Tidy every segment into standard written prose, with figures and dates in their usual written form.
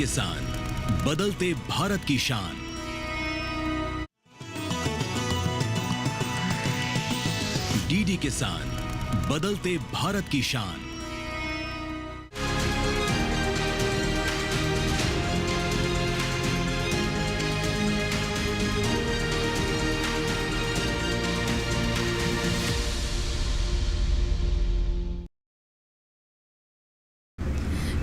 किसान, बदलते भारत की शान। डीडी किसान, बदलते भारत की शान।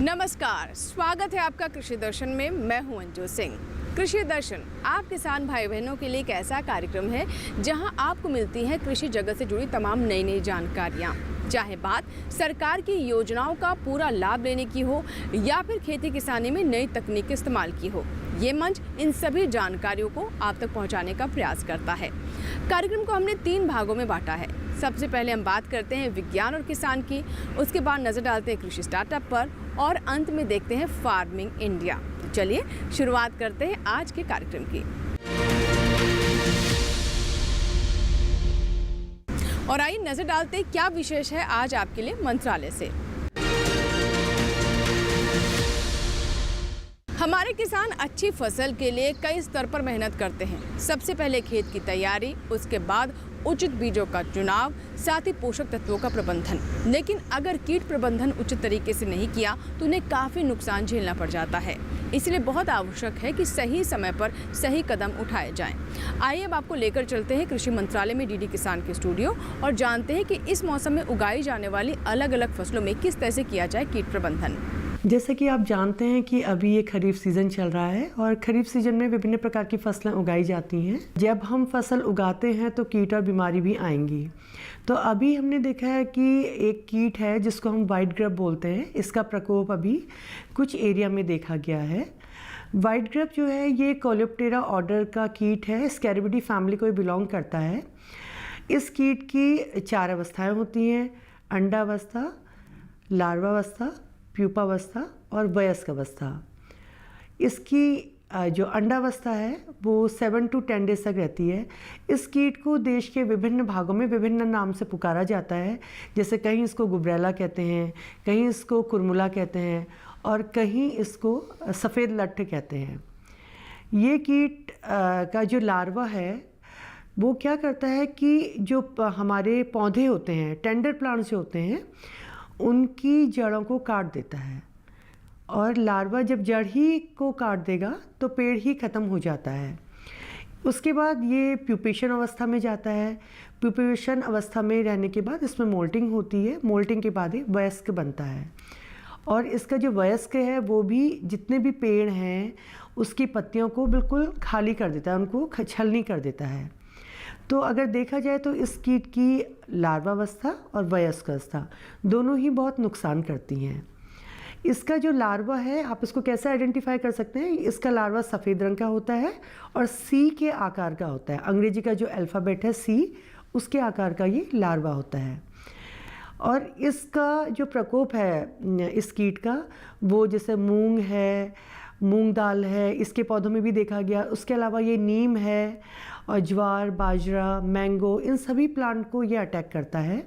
नमस्कार, स्वागत है आपका कृषि दर्शन में। मैं हूं अंजू सिंह। कृषि दर्शन आप किसान भाई बहनों के लिए एक ऐसा कार्यक्रम है जहां आपको मिलती हैं कृषि जगत से जुड़ी तमाम नई जानकारियां। चाहे बात सरकार की योजनाओं का पूरा लाभ लेने की हो या फिर खेती किसानी में नई तकनीक के इस्तेमाल की हो, ये मंच इन सभी जानकारियों को आप तक पहुंचाने का प्रयास करता है। कार्यक्रम को हमने 3 भागों में बांटा है। सबसे पहले हम बात करते हैं विज्ञान और किसान की, उसके बाद नजर डालते हैं कृषि स्टार्टअप पर और अंत में देखते हैं फार्मिंग इंडिया। तो चलिए शुरुआत करते हैं आज के कार्यक्रम की। और आइए नजर डालते हैं क्या विशेष है आज आपके लिए मंत्रालय से। हमारे किसान अच्छी फसल के लिए कई स्तर पर मेहनत करते हैं। सबसे पहले खेत की तैयारी, उसके बाद उचित बीजों का चुनाव, साथ ही पोषक तत्वों का प्रबंधन। लेकिन अगर कीट प्रबंधन उचित तरीके से नहीं किया तो उन्हें काफ़ी नुकसान झेलना पड़ जाता है। इसलिए बहुत आवश्यक है कि सही समय पर सही कदम उठाए जाएं। आइए अब आपको लेकर चलते हैं कृषि मंत्रालय में डीडी किसान के स्टूडियो और जानते हैं कि इस मौसम में उगाई जाने वाली अलग अलग फसलों में किस तरह से किया जाए कीट प्रबंधन। जैसे कि आप जानते हैं कि अभी ये खरीफ सीज़न चल रहा है और खरीफ सीज़न में विभिन्न प्रकार की फसलें उगाई जाती हैं। जब हम फसल उगाते हैं तो कीट और बीमारी भी आएंगी। तो अभी हमने देखा है कि एक कीट है जिसको हम वाइट ग्रब बोलते हैं, इसका प्रकोप अभी कुछ एरिया में देखा गया है। वाइट ग्रब जो है ये कोलेप्टेरा ऑर्डर का कीट है, स्कैरिबिडी फैमिली को बिलोंग करता है। इस कीट की 4 अवस्थाएँ होती हैं: अंडावस्था, लार्वावस्था, प्यूपावस्था और वयस्क अवस्था। इसकी जो अंडावस्था है वो 7 to 10 डेज तक रहती है। इस कीट को देश के विभिन्न भागों में विभिन्न नाम से पुकारा जाता है। जैसे कहीं इसको गुबरैला कहते हैं, कहीं इसको कुरमुला कहते हैं और कहीं इसको सफ़ेद लट्ठ कहते हैं। ये कीट का जो लार्वा है वो क्या करता है कि जो हमारे पौधे होते हैं, टेंडर प्लांट्स जो होते हैं, उनकी जड़ों को काट देता है। और लार्वा जब जड़ ही को काट देगा तो पेड़ ही ख़त्म हो जाता है। उसके बाद ये प्यूपेशन अवस्था में जाता है। प्यूपेशन अवस्था में रहने के बाद इसमें मोल्टिंग होती है। मोल्टिंग के बाद ये वयस्क बनता है। और इसका जो वयस्क है वो भी जितने भी पेड़ हैं उसकी पत्तियों को बिल्कुल खाली कर देता है, उनको छलनी कर देता है। तो अगर देखा जाए तो इस कीट की लार्वावस्था और वयस्क अवस्था दोनों ही बहुत नुकसान करती हैं। इसका जो लार्वा है, आप इसको कैसे आइडेंटिफाई कर सकते हैं? इसका लार्वा सफ़ेद रंग का होता है और सी के आकार का होता है। अंग्रेजी का जो अल्फ़ाबेट है सी, उसके आकार का ये लार्वा होता है। और इसका जो प्रकोप है इस कीट का, वो जैसे मूंग है, मूंग दाल है, इसके पौधों में भी देखा गया। उसके अलावा ये नीम है और ज्वार, बाजरा, मैंगो, इन सभी प्लांट को ये अटैक करता है।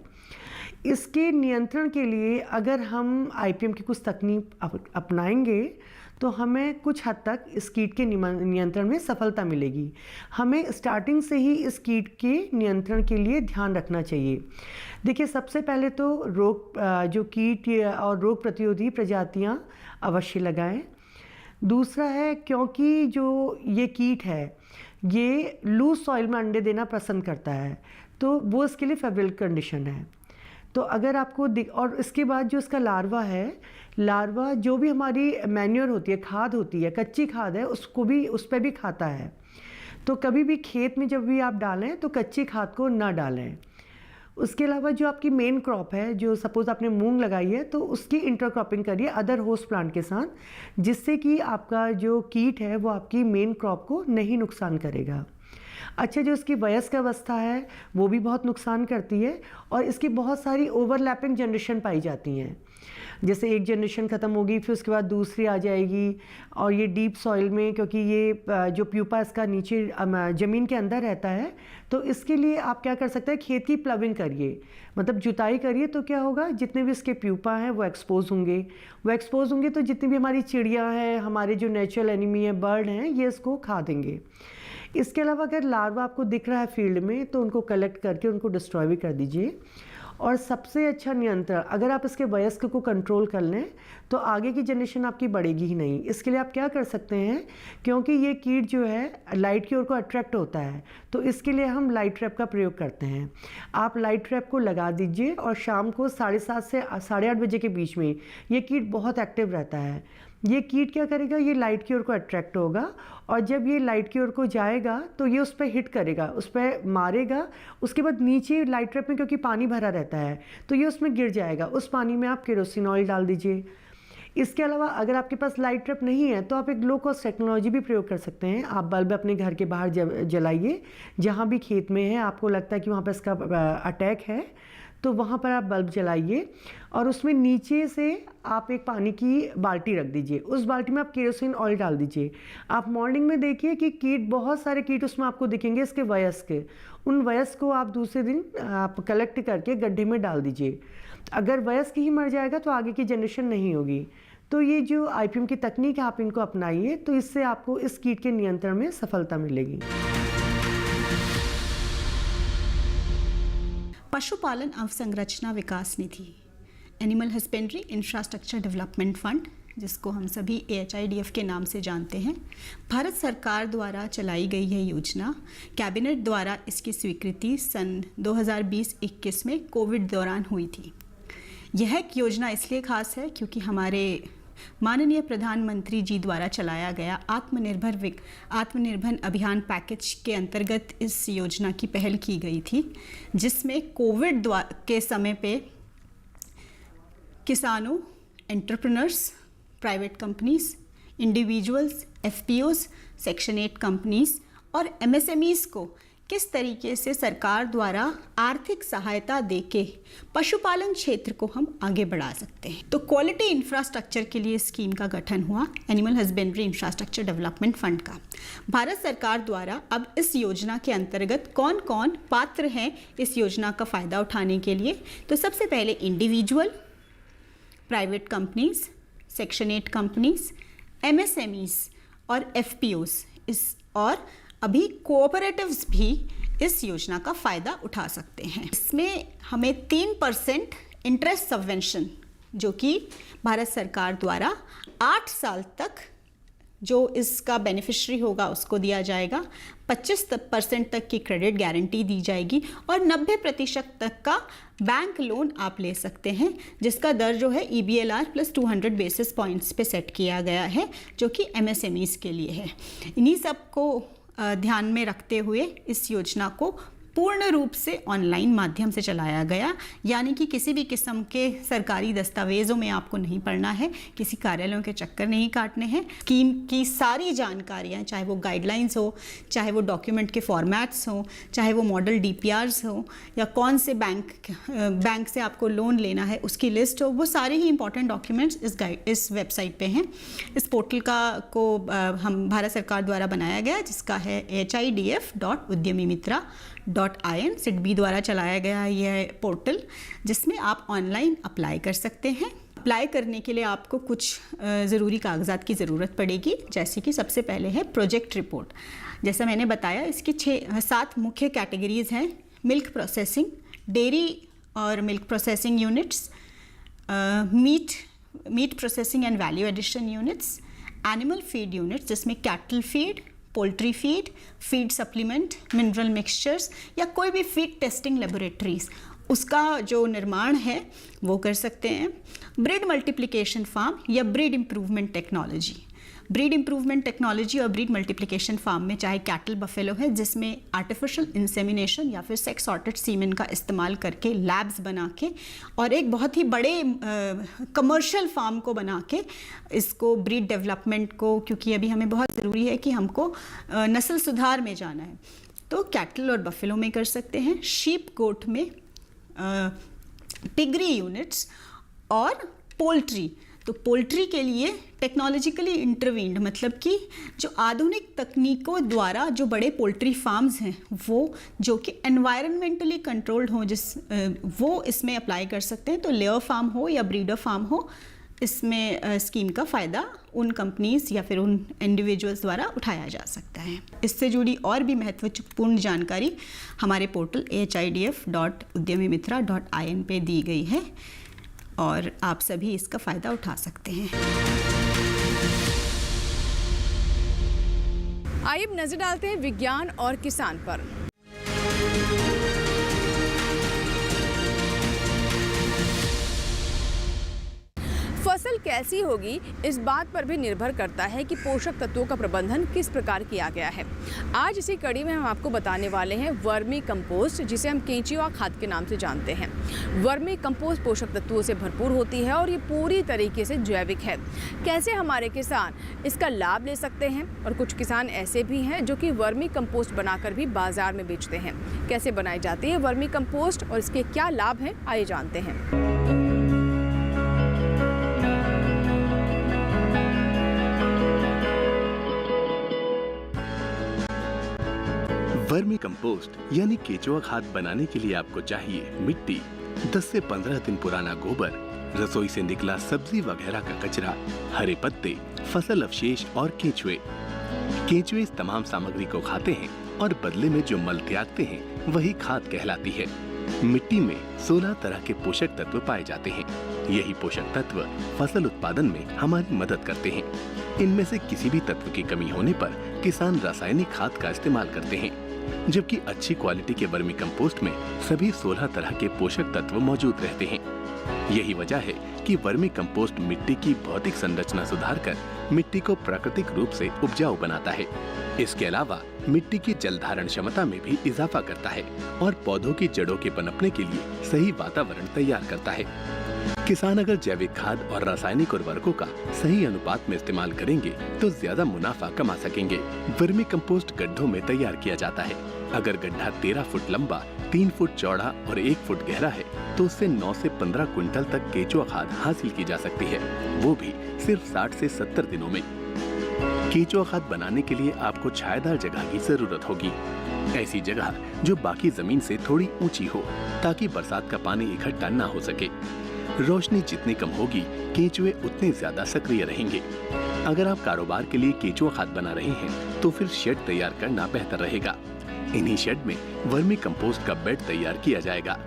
इसके नियंत्रण के लिए अगर हम आईपीएम की कुछ तकनीक अपनाएंगे तो हमें कुछ हद तक इस कीट के नियंत्रण में सफलता मिलेगी। हमें स्टार्टिंग से ही इस कीट के नियंत्रण के लिए ध्यान रखना चाहिए। देखिए, सबसे पहले तो जो कीट और रोग प्रतिरोधी प्रजातियां अवश्य लगाएं। दूसरा है, क्योंकि जो ये कीट है ये लूज सॉइल में अंडे देना पसंद करता है, तो वो इसके लिए फेवरेबल कंडीशन है। तो अगर आपको और इसके बाद जो इसका लार्वा है, लार्वा जो भी हमारी मैन्योर होती है, खाद होती है, कच्ची खाद है, उसको भी, उस पर भी खाता है। तो कभी भी खेत में जब भी आप डालें तो कच्ची खाद को ना डालें। उसके अलावा जो आपकी मेन क्रॉप है, जो सपोज़ आपने मूंग लगाई है, तो उसकी इंटरक्रॉपिंग करिए अदर होस्ट प्लांट के साथ, जिससे कि आपका जो कीट है वो आपकी मेन क्रॉप को नहीं नुकसान करेगा। अच्छा, जो इसकी वयस्क अवस्था है वो भी बहुत नुकसान करती है और इसकी बहुत सारी ओवरलैपिंग जनरेशन पाई जाती हैं। जैसे एक जनरेशन ख़त्म होगी, फिर उसके बाद दूसरी आ जाएगी, और ये डीप सॉइल में, क्योंकि ये जो प्यूपा इसका नीचे ज़मीन के अंदर रहता है, तो इसके लिए आप क्या कर सकते हैं, खेत की प्लविंग करिए, मतलब जुताई करिए। तो क्या होगा, जितने भी इसके प्यूपा हैं वो एक्सपोज होंगे, तो जितनी भी हमारी चिड़ियाँ हैं, हमारे जो नेचुरल एनिमी है, बर्ड हैं, ये इसको खा देंगे। इसके अलावा अगर लार्वा आपको दिख रहा है फील्ड में, तो उनको कलेक्ट करके उनको डिस्ट्रॉय भी कर दीजिए। और सबसे अच्छा नियंत्रण, अगर आप इसके वयस्क को कंट्रोल कर लें तो आगे की जनरेशन आपकी बढ़ेगी ही नहीं। इसके लिए आप क्या कर सकते हैं, क्योंकि ये कीट जो है लाइट की ओर को अट्रैक्ट होता है, तो इसके लिए हम लाइट ट्रैप का प्रयोग करते हैं। आप लाइट ट्रैप को लगा दीजिए, और शाम को 7:30 से 8:30 बजे के बीच में ये कीट बहुत एक्टिव रहता है। ये कीट क्या करेगा, ये लाइट की ओर को अट्रैक्ट होगा, और जब ये लाइट की ओर को जाएगा तो ये उस पर हिट करेगा, उस पर मारेगा। उसके बाद नीचे लाइट ट्रैप में क्योंकि पानी भरा रहता है, तो ये उसमें गिर जाएगा। उस पानी में आप केरोसिन ऑयल डाल दीजिए। इसके अलावा अगर आपके पास लाइट ट्रैप नहीं है तो आप एक लो कॉस्ट टेक्नोलॉजी भी प्रयोग कर सकते हैं। आप बल्ब अपने घर के बाहर जलाइए, जहाँ भी खेत में है आपको लगता है कि वहाँ पर इसका अटैक है, तो वहाँ पर आप बल्ब जलाइए, और उसमें नीचे से आप एक पानी की बाल्टी रख दीजिए। उस बाल्टी में आप केरोसिन ऑयल डाल दीजिए। आप मॉर्निंग में देखिए कि कीट, बहुत सारे कीट उसमें आपको दिखेंगे, इसके वयस्क, उन वयस्क को आप दूसरे दिन आप कलेक्ट करके गड्ढे में डाल दीजिए। अगर वयस्क ही मर जाएगा तो आगे की जनरेशन नहीं होगी। तो ये जो IPM की तकनीक है, आप इनको अपनाइए, तो इससे आपको इस कीट के नियंत्रण में सफलता मिलेगी। पशुपालन अवसंरचना विकास निधि, animal husbandry infrastructure development fund, जिसको हम सभी AHIDF के नाम से जानते हैं, भारत सरकार द्वारा चलाई गई है योजना। कैबिनेट द्वारा इसकी स्वीकृति सन 2020-21 में कोविड दौरान हुई थी। यह योजना इसलिए खास है क्योंकि हमारे माननीय प्रधानमंत्री जी द्वारा चलाया गया आत्मनिर्भर अभियान पैकेज के अंतर्गत इस योजना की पहल की गई थी, जिसमें कोविड के समय पे किसानों, entrepreneurs, private companies, individuals, FPOs, section 8 companies और MSMEs को किस तरीके से सरकार द्वारा आर्थिक सहायता देके पशुपालन क्षेत्र को हम आगे बढ़ा सकते हैं। तो क्वालिटी इंफ्रास्ट्रक्चर के लिए स्कीम का गठन हुआ, animal husbandry infrastructure development fund का। भारत सरकार द्वारा अब इस योजना के अंतर्गत कौन कौन पात्र हैं इस योजना का फ़ायदा उठाने के लिए, तो सबसे पहले individual, private companies, section 8 companies, MSMEs और FPOs और अभी कोऑपरेटिव्स भी इस योजना का फ़ायदा उठा सकते हैं। इसमें हमें 3% इंटरेस्ट सबवेंशन, जो कि भारत सरकार द्वारा 8 साल तक जो इसका बेनिफिशरी होगा उसको दिया जाएगा। 25% तक की क्रेडिट गारंटी दी जाएगी और 90% तक का बैंक लोन आप ले सकते हैं, जिसका दर जो है EBLR + 200 बेसिस पॉइंट्स पे सेट किया गया है, जो कि MSMEs के लिए है। इन्हीं सबको ध्यान में रखते हुए इस योजना को पूर्ण रूप से ऑनलाइन माध्यम से चलाया गया, यानी कि किसी भी किस्म के सरकारी दस्तावेज़ों में आपको नहीं पढ़ना है, किसी कार्यालयों के चक्कर नहीं काटने हैं। स्कीम की सारी जानकारियाँ, चाहे वो गाइडलाइंस हो, चाहे वो डॉक्यूमेंट के फॉर्मेट्स हो, चाहे वो मॉडल DPRs हो, या कौन से बैंक से आपको लोन लेना है उसकी लिस्ट हो, वो सारे ही इंपॉर्टेंट डॉक्यूमेंट्स इस वेबसाइट पे हैं। इस पोर्टल को हम भारत सरकार द्वारा बनाया गया, जिसका है HIDF.udyamimitra.in SIDBI द्वारा चलाया गया यह पोर्टल, जिसमें आप ऑनलाइन अप्लाई कर सकते हैं। अप्लाई करने के लिए आपको कुछ ज़रूरी कागजात की ज़रूरत पड़ेगी, जैसे कि सबसे पहले है प्रोजेक्ट रिपोर्ट। जैसा मैंने बताया, इसकी 7 मुख्य कैटेगरीज़ हैं: मिल्क प्रोसेसिंग, डेयरी और milk processing units, meat processing and value addition units, animal feed units जिसमें cattle feed, poultry feed, feed supplement, mineral mixtures या कोई भी फीड टेस्टिंग लेबोरेटरीज, उसका जो निर्माण है वो कर सकते हैं। ब्रीड मल्टीप्लिकेशन फार्म या breed improvement technology, breed improvement technology और ब्रीड मल्टीप्लिकेशन फार्म में चाहे कैटल बफेलो है, जिसमें आर्टिफिशियल इंसेमिनेशन या फिर सेक्स सॉर्टेड सीमेन का इस्तेमाल करके लैब्स बना के और एक बहुत ही बड़े कमर्शियल फार्म को बना के इसको ब्रीड डेवलपमेंट को, क्योंकि अभी हमें बहुत ज़रूरी है कि हमको नस्ल सुधार में जाना है, तो कैटल और बफेलो में कर सकते हैं। शीप गोट में पिगरी यूनिट्स और पोल्ट्री, तो पोल्ट्री के लिए टेक्नोलॉजिकली इंटरवीन्ड, मतलब कि जो आधुनिक तकनीकों द्वारा जो बड़े पोल्ट्री फार्म्स हैं वो जो कि एनवायरनमेंटली कंट्रोल्ड हों, वो इसमें अप्लाई कर सकते हैं। तो लेयर फार्म हो या ब्रीडर फार्म हो, इसमें स्कीम का फ़ायदा उन कंपनीज या फिर उन इंडिविजुअल्स द्वारा उठाया जा सकता है। इससे जुड़ी और भी महत्वपूर्ण जानकारी हमारे पोर्टल hidf.udyamimitra.in पे दी गई है और आप सभी इसका फ़ायदा उठा सकते हैं। आइए अब नजर डालते हैं विज्ञान और किसान पर। फसल कैसी होगी इस बात पर भी निर्भर करता है कि पोषक तत्वों का प्रबंधन किस प्रकार किया गया है। आज इसी कड़ी में हम आपको बताने वाले हैं वर्मी कंपोस्ट, जिसे हम केंचुआ खाद के नाम से जानते हैं। वर्मी कंपोस्ट पोषक तत्वों से भरपूर होती है और ये पूरी तरीके से जैविक है। कैसे हमारे किसान इसका लाभ ले सकते हैं, और कुछ किसान ऐसे भी हैं जो कि वर्मी कंपोस्ट बनाकर भी बाजार में बेचते हैं। कैसे बनाई जाती है वर्मी कंपोस्ट और इसके क्या लाभ हैं, आइए जानते हैं। वर्मी कंपोस्ट यानी केंचुआ खाद बनाने के लिए आपको चाहिए मिट्टी, 10 से 15 दिन पुराना गोबर, रसोई से निकला सब्जी वगैरह का कचरा, हरे पत्ते, फसल अवशेष और केंचुए। केंचुए इस तमाम सामग्री को खाते हैं और बदले में जो मल त्यागते हैं वही खाद कहलाती है। मिट्टी में 16 तरह के पोषक तत्व पाए जाते हैं। यही पोषक तत्व फसल उत्पादन में हमारी मदद करते हैं। इनमें से किसी भी तत्व की कमी होने पर किसान रासायनिक खाद का इस्तेमाल करते हैं, जबकि अच्छी क्वालिटी के वर्मी कंपोस्ट में सभी 16 तरह के पोषक तत्व मौजूद रहते हैं। यही वजह है कि वर्मी कंपोस्ट मिट्टी की भौतिक संरचना सुधारकर मिट्टी को प्राकृतिक रूप से उपजाऊ बनाता है। इसके अलावा मिट्टी की जल धारण क्षमता में भी इजाफा करता है और पौधों की जड़ों के पनपने के लिए सही वातावरण तैयार करता है। किसान अगर जैविक खाद और रासायनिक उर्वरकों का सही अनुपात में इस्तेमाल करेंगे तो ज्यादा मुनाफा कमा सकेंगे। वर्मी कंपोस्ट गड्ढों में तैयार किया जाता है। अगर गड्ढा 13 फुट लंबा, 3 फुट चौड़ा और 1 फुट गहरा है तो उससे 9 से 15 क्विंटल तक केंचुआ खाद हासिल की जा सकती है, वो भी सिर्फ 60 से 70 दिनों में। केंचुआ खाद बनाने के लिए आपको छायादार जगह की जरूरत होगी। ऐसी जगह जो बाकी जमीन से थोड़ी ऊंची हो, ताकि बरसात का पानी इकट्ठा न हो सके। रोशनी जितनी कम होगी, केंचुए उतने ज्यादा सक्रिय रहेंगे। अगर आप कारोबार के लिए केंचुआ खाद बना रहे हैं तो फिर शेड तैयार करना बेहतर रहेगा। इन्हीं शेड में वर्मी कंपोस्ट का बेड तैयार किया जाएगा।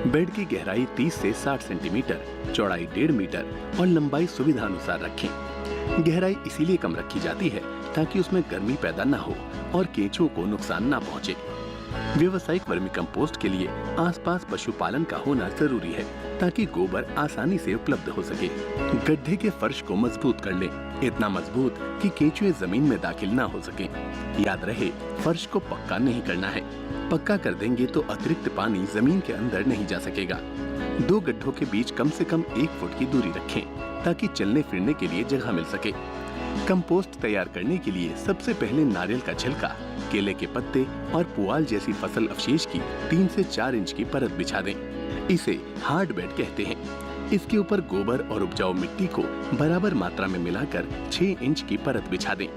बेड की गहराई 30 से 60 सेंटीमीटर, चौड़ाई 1.5 मीटर और लंबाई सुविधा अनुसार रखें। गहराई इसीलिए कम रखी जाती है ताकि उसमें गर्मी पैदा न हो और केंचुओं को नुकसान न पहुंचे। व्यावसायिक वर्मी कंपोस्ट के लिए आसपास पशुपालन का होना जरूरी है ताकि गोबर आसानी से उपलब्ध हो सके। गड्ढे के फर्श को मजबूत कर लें, इतना मजबूत कि केंचुए जमीन में दाखिल ना हो सके। याद रहे, फर्श को पक्का नहीं करना है। पक्का कर देंगे तो अतिरिक्त पानी जमीन के अंदर नहीं जा सकेगा। 2 गड्ढों के बीच कम से कम 1 फुट की दूरी रखें ताकि चलने फिरने के लिए जगह मिल सके। कंपोस्ट तैयार करने के लिए सबसे पहले नारियल का छिलका, केले के पत्ते और पुआल जैसी फसल अवशेष की 3 से 4 इंच की परत बिछा दें। इसे हार्ड बेड कहते हैं। इसके ऊपर गोबर और उपजाऊ मिट्टी को बराबर मात्रा में मिलाकर 6 इंच की परत बिछा दें।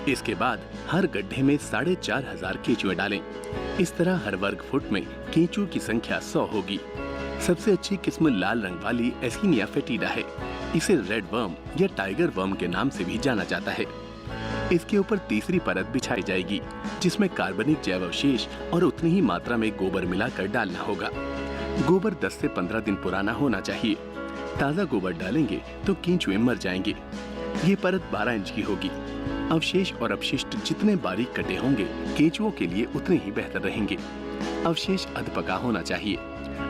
इसके बाद हर गड्ढे में 4500 केंचुए डालें। इस तरह हर वर्ग फुट में केंचुओं की संख्या 100 होगी। सबसे अच्छी किस्म लाल रंग वाली एस्किनिया फेटिडा है। इसे रेड वर्म या टाइगर वर्म के नाम से भी जाना जाता है। इसके ऊपर तीसरी परत बिछाई जाएगी, जिसमें कार्बनिक जैव अवशेष और उतनी ही मात्रा में गोबर मिलाकर डालना होगा। गोबर 10 से 15 दिन पुराना होना चाहिए। ताज़ा गोबर डालेंगे तो केंचुए मर जाएंगे। ये परत 12 इंच की होगी। अवशेष और अपशिष्ट जितने बारीक कटे होंगे, केंचुओं के लिए उतने ही बेहतर रहेंगे। अवशेष अधपका होना चाहिए।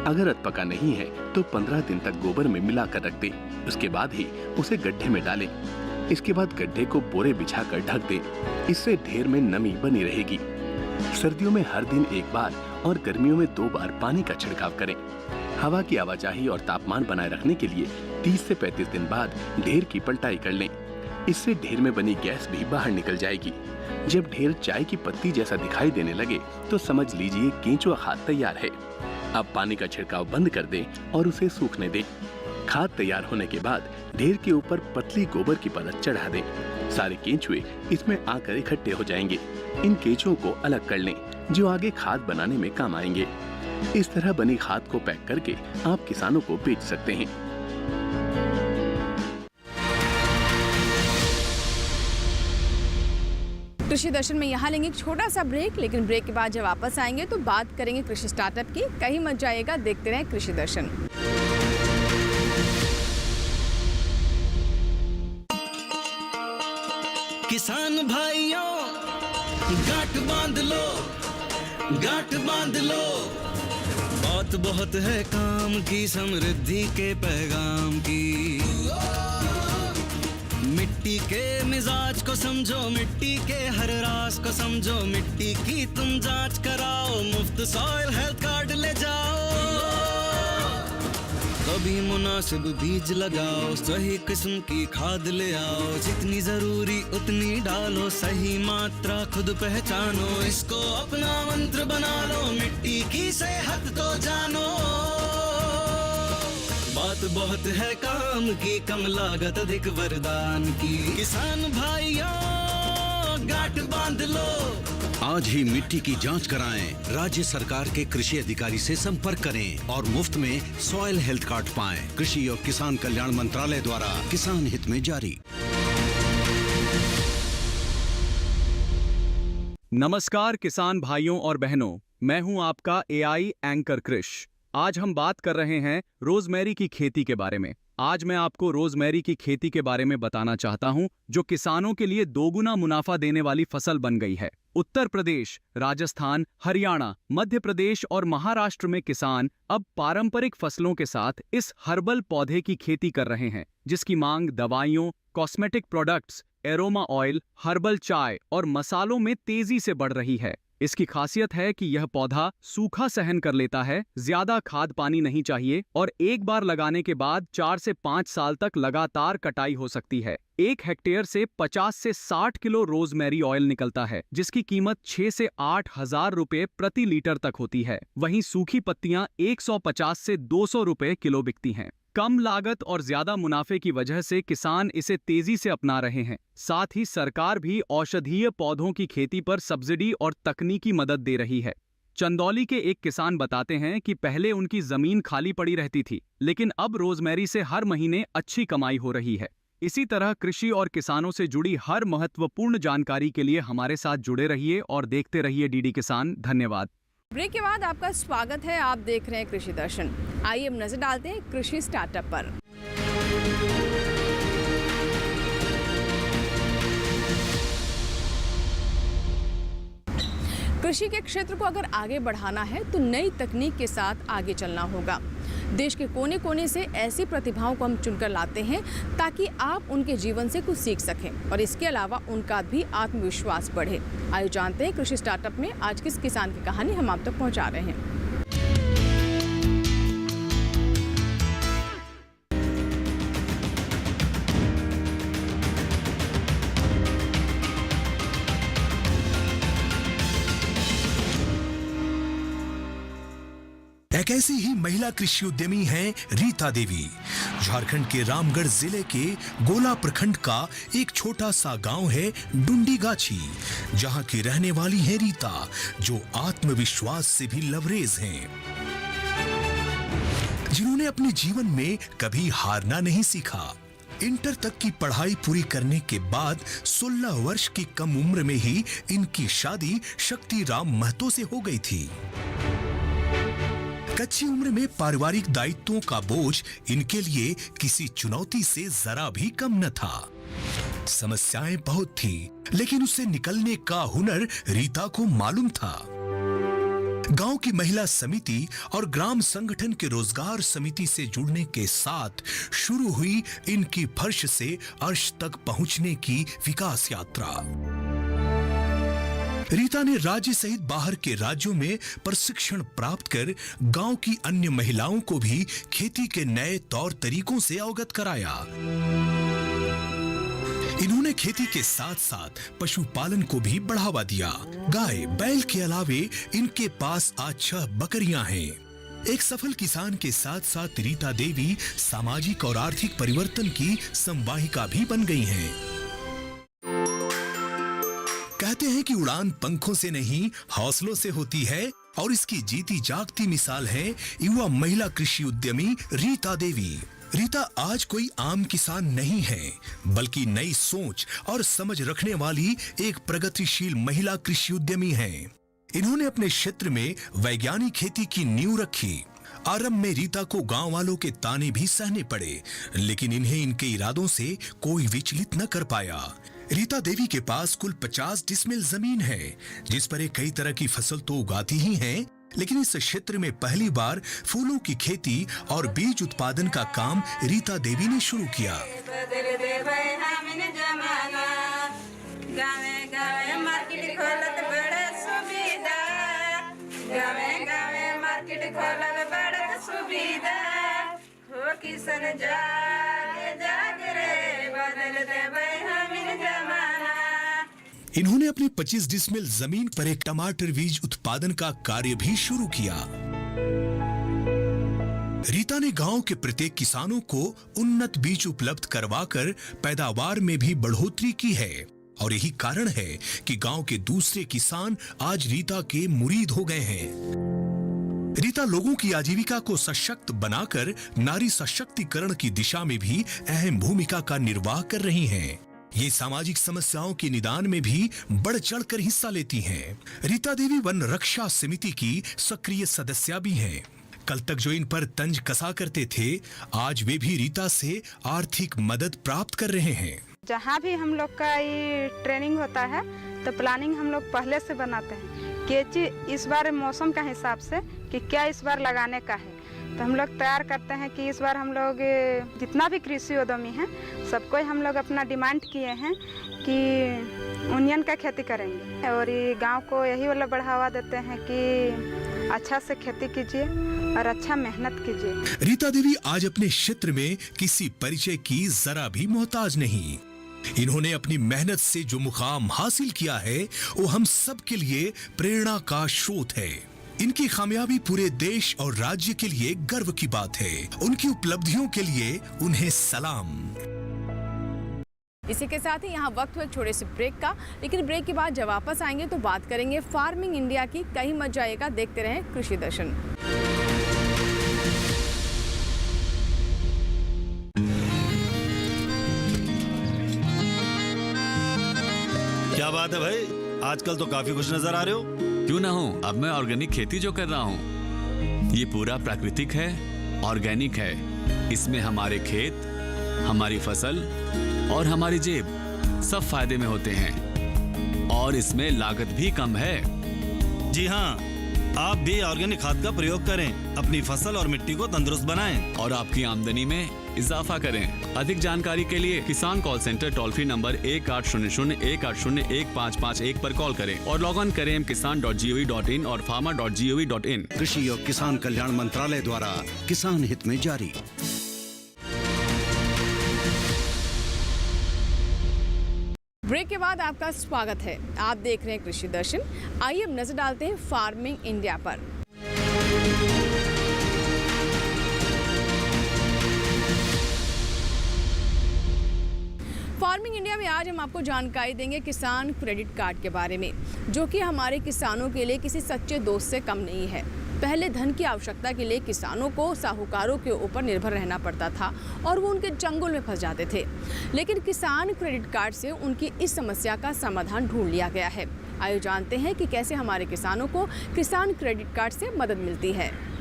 अगर अधपका नहीं है तो 15 दिन तक गोबर में मिलाकर रख दें। उसके बाद ही उसे गड्ढे में डालें। इसके बाद गड्ढे को बोरे बिछाकर ढक दें। इससे ढेर में नमी बनी रहेगी। सर्दियों में हर दिन 1 बार और गर्मियों में 2 बार पानी का छिड़काव करें। हवा की आवाजाही और तापमान बनाए रखने के लिए 30 से 35 दिन बाद ढेर की पलटाई कर लें। इससे ढेर में बनी गैस भी बाहर निकल जाएगी। जब ढेर चाय की पत्ती जैसा दिखाई देने लगे तो समझ लीजिए केंचुआ खाद तैयार है। अब पानी का छिड़काव बंद कर दें और उसे सूखने दें। खाद तैयार होने के बाद ढेर के ऊपर पतली गोबर की परत चढ़ा दें। सारे केंचुए इसमें आकर इकट्ठे हो जाएंगे। इन केंचुओं को अलग कर लें, जो आगे खाद बनाने में काम आएंगे। इस तरह बनी खाद को पैक करके आप किसानों को बेच सकते हैं। कृषि दर्शन में यहाँ लेंगे एक छोटा सा ब्रेक, लेकिन ब्रेक के बाद जब वापस आएंगे तो बात करेंगे कृषि स्टार्टअप की। कहीं मत जाइएगा, देखते रहें कृषि दर्शन। किसान भाइयों गांठ बांध लो, गांठ बांध लो, बात बहुत है काम की, समृद्धि के पैगाम की। मिट्टी के मिजाज को समझो, मिट्टी के हर राज को समझो, मिट्टी की तुम जांच कराओ, मुफ्त सॉइल हेल्थ कार्ड ले जाओ। कभी मुनासिब बीज लगाओ, सही किस्म की खाद ले आओ, जितनी जरूरी उतनी डालो, सही मात्रा खुद पहचानो, इसको अपना मंत्र बना लो, मिट्टी की सेहत तो जानो। बात बहुत है काम की, कम लागत अधिक वरदान की। किसान भाइयों गांठ बांध लो, आज ही मिट्टी की जांच कराएं। राज्य सरकार के कृषि अधिकारी से संपर्क करें और मुफ्त में सॉइल हेल्थ कार्ड पाएं। कृषि और किसान कल्याण मंत्रालय द्वारा किसान हित में जारी। नमस्कार किसान भाइयों और बहनों, मैं हूं आपका AI एंकर कृष। आज हम बात कर रहे हैं रोजमेरी की खेती के बारे में। आज मैं आपको रोजमेरी की खेती के बारे में बताना चाहता हूं, जो किसानों के लिए दोगुना मुनाफा देने वाली फसल बन गई है। उत्तर प्रदेश, राजस्थान, हरियाणा, मध्य प्रदेश और महाराष्ट्र में किसान अब पारंपरिक फसलों के साथ इस हर्बल पौधे की खेती कर रहे हैं, जिसकी मांग दवाइयों, cosmetic products, aroma oil, herbal चाय और मसालों में तेजी से बढ़ रही है। इसकी खासियत है कि यह पौधा सूखा सहन कर लेता है, ज्यादा खाद पानी नहीं चाहिए और एक बार लगाने के बाद 4 से 5 साल तक लगातार कटाई हो सकती है। 1 हेक्टेयर से 50 से 60 किलो रोजमेरी ऑयल निकलता है, जिसकी कीमत 6 से 8 हजार रुपए प्रति लीटर तक होती है। वहीं सूखी पत्तियां 150 से 200 रुपए किलो बिकती हैं। कम लागत और ज्यादा मुनाफे की वजह से किसान इसे तेजी से अपना रहे हैं। साथ ही सरकार भी औषधीय पौधों की खेती पर सब्सिडी और तकनीकी मदद दे रही है। चंदौली के एक किसान बताते हैं कि पहले उनकी जमीन खाली पड़ी रहती थी, लेकिन अब रोजमेरी से हर महीने अच्छी कमाई हो रही है। इसी तरह कृषि और किसानों से जुड़ी हर महत्वपूर्ण जानकारी के लिए हमारे साथ जुड़े रहिए और देखते रहिए DD किसान। धन्यवाद। ब्रेक के बाद आपका स्वागत है। आप देख रहे हैं कृषि दर्शन। आइए अब नजर डालते हैं कृषि स्टार्टअप पर। कृषि के क्षेत्र को अगर आगे बढ़ाना है तो नई तकनीक के साथ आगे चलना होगा। देश के कोने कोने से ऐसी प्रतिभाओं को हम चुनकर लाते हैं ताकि आप उनके जीवन से कुछ सीख सकें और इसके अलावा उनका भी आत्मविश्वास बढ़े। आइए जानते हैं कृषि स्टार्टअप में आज किस किसान की कहानी हम आप तक पहुंचा रहे हैं। एक ऐसी ही महिला कृषि उद्यमी हैं रीता देवी। झारखंड के रामगढ़ जिले के गोला प्रखंड का एक छोटा सा गांव है डुंडीगाछी, जहां की रहने वाली है रीता, जो आत्मविश्वास से भी लबरेज हैं, जिन्होंने अपने जीवन में कभी हारना नहीं सीखा। इंटर तक की पढ़ाई पूरी करने के बाद 16 वर्ष की कम उम्र में ही इनकी शादी शक्ति राम महतो से हो गई थी। कच्ची उम्र में पारिवारिक दायित्वों का बोझ इनके लिए किसी चुनौती से जरा भी कम न था। समस्याएं बहुत थी, लेकिन उससे निकलने का हुनर रीता को मालूम था। गांव की महिला समिति और ग्राम संगठन के रोजगार समिति से जुड़ने के साथ शुरू हुई इनकी फर्श से अर्श तक पहुंचने की विकास यात्रा। रीता ने राज्य सहित बाहर के राज्यों में प्रशिक्षण प्राप्त कर गांव की अन्य महिलाओं को भी खेती के नए तौर तरीकों से अवगत कराया। इन्होंने खेती के साथ साथ पशुपालन को भी बढ़ावा दिया। गाय बैल के अलावे इनके पास आज 6 बकरियां हैं। एक सफल किसान के साथ साथ रीता देवी सामाजिक और आर्थिक परिवर्तन की संवाहिका भी बन गई हैं। कहते हैं कि उड़ान पंखों से नहीं हौसलों से होती है, और इसकी जीती जागती मिसाल है युवा महिला कृषि उद्यमी रीता देवी। रीता आज कोई आम किसान नहीं है, बल्कि नई सोच और समझ रखने वाली एक प्रगतिशील महिला कृषि उद्यमी है। इन्होंने अपने क्षेत्र में वैज्ञानिक खेती की नींव रखी। आरंभ में रीता को गांव वालों के ताने भी सहने पड़े, लेकिन इन्हें इनके इरादों से कोई विचलित न कर पाया। रीता देवी के पास कुल 50 डिसमिल जमीन है, जिस पर कई तरह की फसल तो उगाती ही हैं, लेकिन इस क्षेत्र में पहली बार फूलों की खेती और बीज उत्पादन का काम रीता देवी ने शुरू किया। इन्होंने अपनी 25 डिसमिल जमीन पर एक टमाटर बीज उत्पादन का कार्य भी शुरू किया। रीता ने गांव के प्रत्येक किसानों को उन्नत बीज उपलब्ध करवाकर पैदावार में भी बढ़ोतरी की है, और यही कारण है कि गांव के दूसरे किसान आज रीता के मुरीद हो गए हैं। रीता लोगों की आजीविका को सशक्त बनाकर नारी सशक्तिकरण की दिशा में भी अहम भूमिका का निर्वाह कर रही हैं। ये सामाजिक समस्याओं के निदान में भी बढ़ चढ़कर हिस्सा लेती हैं। रीता देवी वन रक्षा समिति की सक्रिय सदस्य भी हैं। कल तक जो इन पर तंज कसा करते थे, आज वे भी रीता से आर्थिक मदद प्राप्त कर रहे हैं। जहाँ भी हम लोग का ये ट्रेनिंग होता है तो प्लानिंग हम लोग पहले से बनाते हैं कि इस बार मौसम का हिसाब से कि क्या इस बार लगाने का है, तो हम लोग तैयार करते हैं कि इस बार हम लोग जितना भी कृषि उद्यमी हैं सबको हम लोग अपना डिमांड किए हैं कि ओनियन का खेती करेंगे, और ये गांव को यही वाला बढ़ावा देते हैं कि अच्छा से खेती कीजिए और अच्छा मेहनत कीजिए। रीता देवी आज अपने क्षेत्र में किसी परिचय की जरा भी मोहताज नहीं। इन्होंने अपनी मेहनत से जो मुकाम हासिल किया है वो हम सब के लिए प्रेरणा का स्रोत है। इनकी कामयाबी पूरे देश और राज्य के लिए गर्व की बात है। उनकी उपलब्धियों के लिए उन्हें सलाम। इसी के साथ ही यहाँ वक्त हुआ एक छोटे से ब्रेक का, लेकिन ब्रेक के बाद जब वापस आएंगे तो बात करेंगे फार्मिंग इंडिया की। कहीं मत जाइएगा, देखते रहें कृषि दर्शन। क्या बात है भाई, आजकल तो काफी खुश नजर आ रहे हो। क्यों ना हो, अब मैं ऑर्गेनिक खेती जो कर रहा हूँ ये पूरा प्राकृतिक है, ऑर्गेनिक है। इसमें हमारे खेत, हमारी फसल और हमारी जेब सब फायदे में होते हैं, और इसमें लागत भी कम है। जी हाँ, आप भी ऑर्गेनिक खाद का प्रयोग करें, अपनी फसल और मिट्टी को तंदुरुस्त बनाएं और आपकी आमदनी में इजाफा करें। अधिक जानकारी के लिए किसान call centre toll free number 1800-180-1551 पर कॉल करें और लॉग ऑन करें kisan.gov.in और farmer.gov.in। कृषि और किसान कल्याण मंत्रालय द्वारा किसान हित में जारी। ब्रेक के बाद आपका स्वागत है। आप देख रहे हैं कृषि दर्शन। आइए अब नजर डालते हैं फार्मिंग इंडिया पर। फार्मिंग इंडिया में आज हम आपको जानकारी देंगे किसान क्रेडिट कार्ड के बारे में, जो कि हमारे किसानों के लिए किसी सच्चे दोस्त से कम नहीं है। पहले धन की आवश्यकता के लिए किसानों को साहूकारों के ऊपर निर्भर रहना पड़ता था और वो उनके चंगुल में फंस जाते थे, लेकिन किसान क्रेडिट कार्ड से उनकी इस समस्या का समाधान ढूंढ लिया गया है। आइए जानते हैं कि कैसे हमारे किसानों को किसान क्रेडिट कार्ड से मदद मिलती है।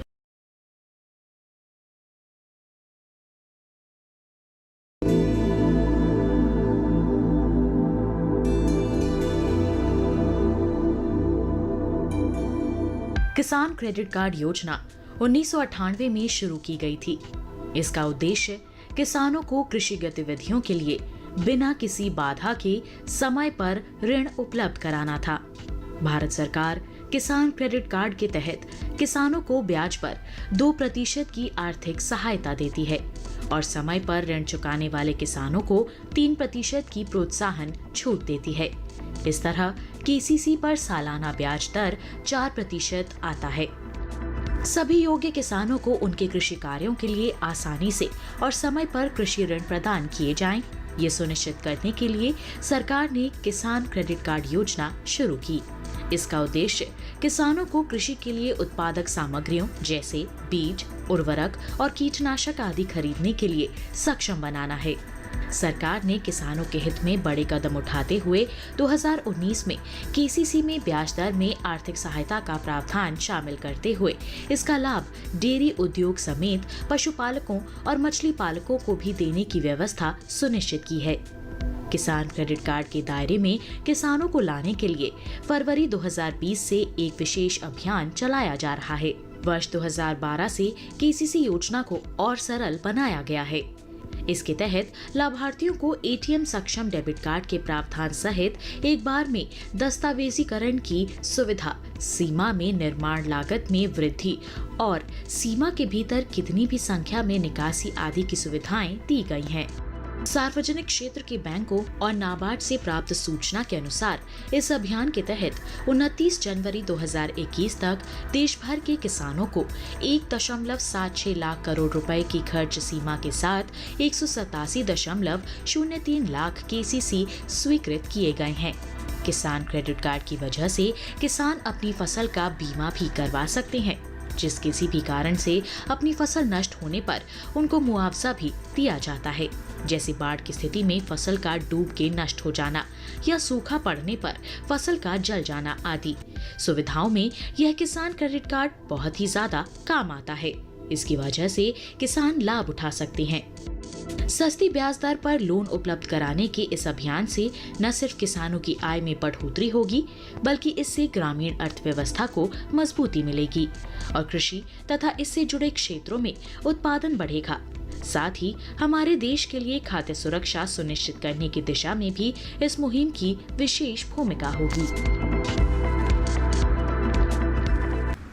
किसान क्रेडिट कार्ड योजना 1998 में शुरू की गई थी। इसका उद्देश्य किसानों को कृषि गतिविधियों के लिए बिना किसी बाधा के समय पर ऋण उपलब्ध कराना था। भारत सरकार किसान क्रेडिट कार्ड के तहत किसानों को ब्याज पर 2% की आर्थिक सहायता देती है और समय पर ऋण चुकाने वाले किसानों को 3% की प्रोत्साहन छूट देती है। इस तरह केसीसी पर सालाना ब्याज दर 4% आता है। सभी योग्य किसानों को उनके कृषि कार्यों के लिए आसानी से और समय पर कृषि ऋण प्रदान किए जाएं। ये सुनिश्चित करने के लिए सरकार ने किसान क्रेडिट कार्ड योजना शुरू की। इसका उद्देश्य किसानों को कृषि के लिए उत्पादक सामग्रियों जैसे बीज, उर्वरक और कीटनाशक आदि खरीदने के लिए सक्षम बनाना है। सरकार ने किसानों के हित में बड़े कदम उठाते हुए 2019 में केसीसी में ब्याज दर में आर्थिक सहायता का प्रावधान शामिल करते हुए इसका लाभ डेयरी उद्योग समेत पशुपालकों और मछली पालकों को भी देने की व्यवस्था सुनिश्चित की है। किसान क्रेडिट कार्ड के दायरे में किसानों को लाने के लिए फरवरी 2020 से एक विशेष अभियान चलाया जा रहा है। वर्ष 2012 से केसीसी योजना को और सरल बनाया गया है। इसके तहत लाभार्थियों को एटीएम सक्षम डेबिट कार्ड के प्रावधान सहित एक बार में दस्तावेजीकरण की सुविधा, सीमा में निर्माण लागत में वृद्धि और सीमा के भीतर कितनी भी संख्या में निकासी आदि की सुविधाएं दी गई हैं। सार्वजनिक क्षेत्र के बैंकों और नाबार्ड से प्राप्त सूचना के अनुसार इस अभियान के तहत 29 जनवरी 2021 तक देश भर के किसानों को 1.76 लाख करोड़ रुपए की खर्च सीमा के साथ 187.03 लाख केसीसी स्वीकृत किए गए हैं। किसान क्रेडिट कार्ड की वजह से किसान अपनी फसल का बीमा भी करवा सकते हैं, जिस किसी भी कारण से अपनी फसल नष्ट होने पर उनको मुआवजा भी दिया जाता है, जैसे बाढ़ की स्थिति में फसल का डूब के नष्ट हो जाना या सूखा पड़ने पर फसल का जल जाना आदि सुविधाओं में यह किसान क्रेडिट कार्ड बहुत ही ज्यादा काम आता है। इसकी वजह से किसान लाभ उठा सकते हैं। सस्ती ब्याज दर पर लोन उपलब्ध कराने के इस अभियान से न सिर्फ किसानों की आय में बढ़ोतरी होगी, बल्कि इससे ग्रामीण अर्थव्यवस्था को मजबूती मिलेगी और कृषि तथा इससे जुड़े क्षेत्रों में उत्पादन बढ़ेगा। साथ ही हमारे देश के लिए खाद्य सुरक्षा सुनिश्चित करने की दिशा में भी इस मुहिम की विशेष भूमिका होगी।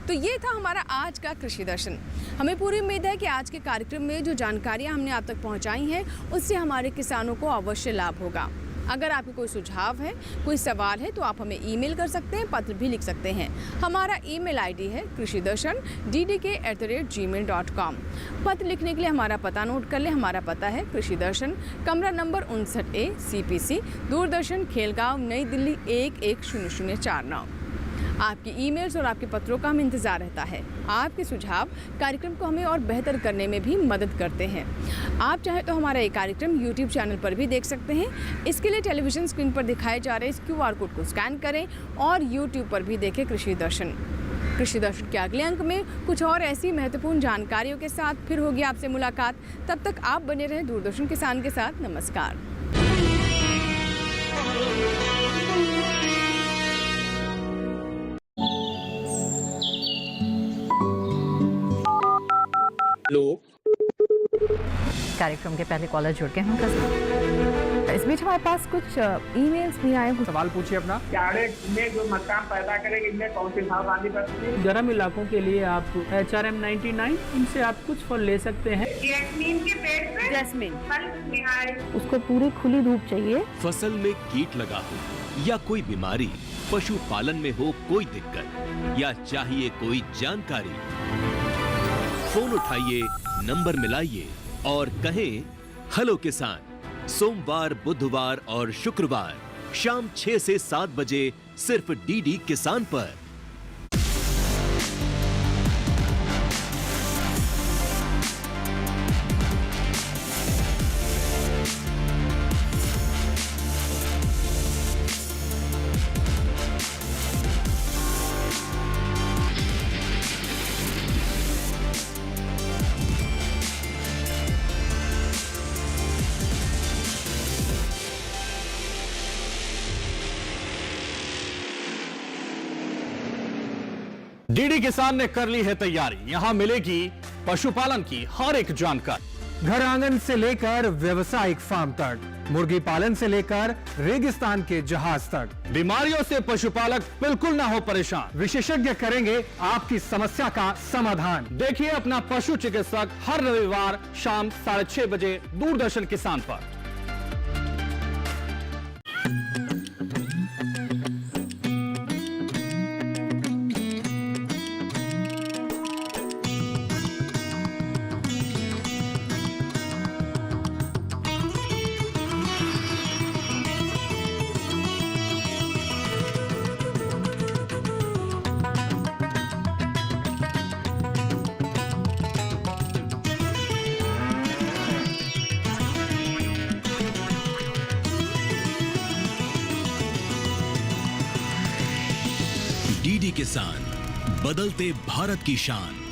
तो ये था हमारा आज का कृषि दर्शन। हमें पूरी उम्मीद है कि आज के कार्यक्रम में जो जानकारियां हमने आप तक पहुंचाई हैं उससे हमारे किसानों को अवश्य लाभ होगा। अगर आपको कोई सुझाव है, कोई सवाल है तो आप हमें ईमेल कर सकते हैं, पत्र भी लिख सकते हैं। हमारा ईमेल आईडी है krishidarshan@gmail.com। पत्र लिखने के लिए हमारा पता नोट कर ले। हमारा पता है कृषि दर्शन, कमरा number 59A, CPC, Doordarshan, Khelgaon, नई दिल्ली 110049। आपकी ईमेल्स और आपके पत्रों का हमें इंतज़ार रहता है। आपके सुझाव कार्यक्रम को हमें और बेहतर करने में भी मदद करते हैं। आप चाहे तो हमारा ये कार्यक्रम YouTube चैनल पर भी देख सकते हैं। इसके लिए टेलीविज़न स्क्रीन पर दिखाए जा रहे इस QR कोड को स्कैन करें और YouTube पर भी देखें कृषि दर्शन। कृषि दर्शन के अगले अंक में कुछ और ऐसी महत्वपूर्ण जानकारियों के साथ फिर होगी आपसे मुलाकात। तब तक आप बने रहें दूरदर्शन किसान के साथ। नमस्कार। कार्यक्रम के पहले कॉलर जुड़ के हम इस बीच हमारे पास कुछ ईमेल्स भी आए। सवाल पूछिए अपना। में जो मकान पैदा करेंगे इनमें कौन सी सावधानी बरतनी? गर्म इलाकों के लिए आप HRM 99 इनसे आप कुछ फल ले सकते हैं। जैस्मीन के पेड़ पे जैस्मीन उसको पूरी खुली धूप चाहिए। फसल में कीट लगा हो या कोई बीमारी, पशुपालन में हो कोई दिक्कत या चाहिए कोई जानकारी, फोन उठाइए, नंबर मिलाइए और कहें हेलो किसान। सोमवार, बुधवार और शुक्रवार शाम 6 से 7 बजे सिर्फ DD किसान पर। DD किसान ने कर ली है तैयारी। यहाँ मिलेगी पशुपालन की हर एक जानकारी, घर आंगन से लेकर व्यवसायिक फार्म तक, मुर्गी पालन से लेकर रेगिस्तान के जहाज तक। बीमारियों से पशुपालक बिल्कुल ना हो परेशान, विशेषज्ञ करेंगे आपकी समस्या का समाधान। देखिए अपना पशु चिकित्सक हर रविवार शाम 6:30 बजे दूरदर्शन किसान पर। डीडी किसान, बदलते भारत की शान।